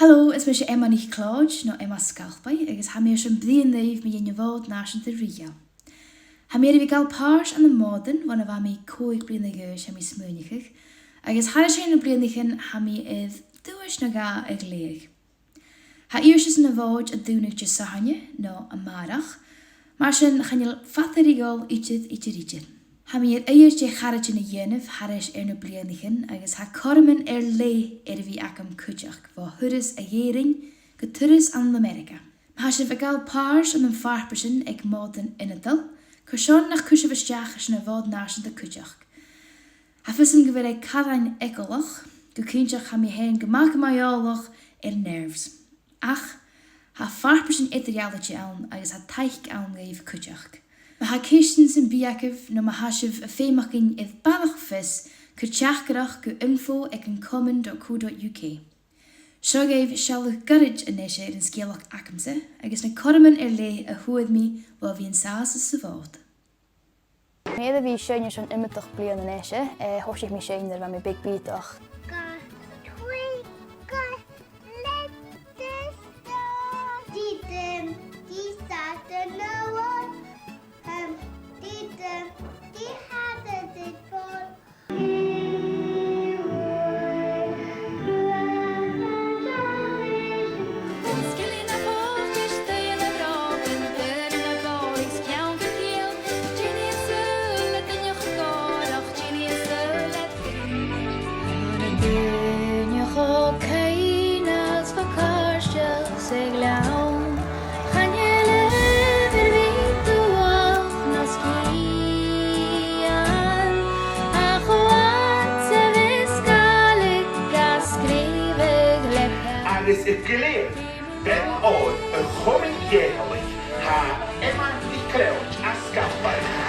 Hallo, is me Emma NicLeòid no Emma Scalpay, agus ha mé sin blian leif me in Mòd náisiúnta rial. Ha mé vi gal páirs an móden, wanna bha mé coig blian leis ha mé smúnichig, agus har sé na blianachin ha mé iad dúis na ga ag léig. Ha eerst na bhóid a dúnig de sahanne, no a marach, mar sin chanil fatarigol ichid. Ha mé eerst je charretje na dhéanamh haris na blianachin, agus ha comain lé vi akam cudromach, va hudis a dhéring, go turis an Amerika. Ma ha sin gal páirs an farpersin ag móden inadal, carson nach cusibhisteach na bhód náisiúnta cudromach. Ha fisim go bhfuil cadain ecolach, go cúnteach ha mé hen gemach maiolach nerves. Ach, ha farpersin itrialetje an, agus ha taich an leif cudromach. Ma ha cistn sin biakif no ma ha sif a fémaching if balach fis, cudteachgarach go info ag an comain.co.uk. Seo gaibh sealach garid a neise in scéalach acamsa, agus na comain lé a thuad mi bhil bhí an sás sa bhód. Méad bhí séine sin imimeach blian an éise, thosaigh mí séinar bheit mé big bítach. Agus I gléir A Mhòd a comain ha Emma NicLeòid a Scalpay.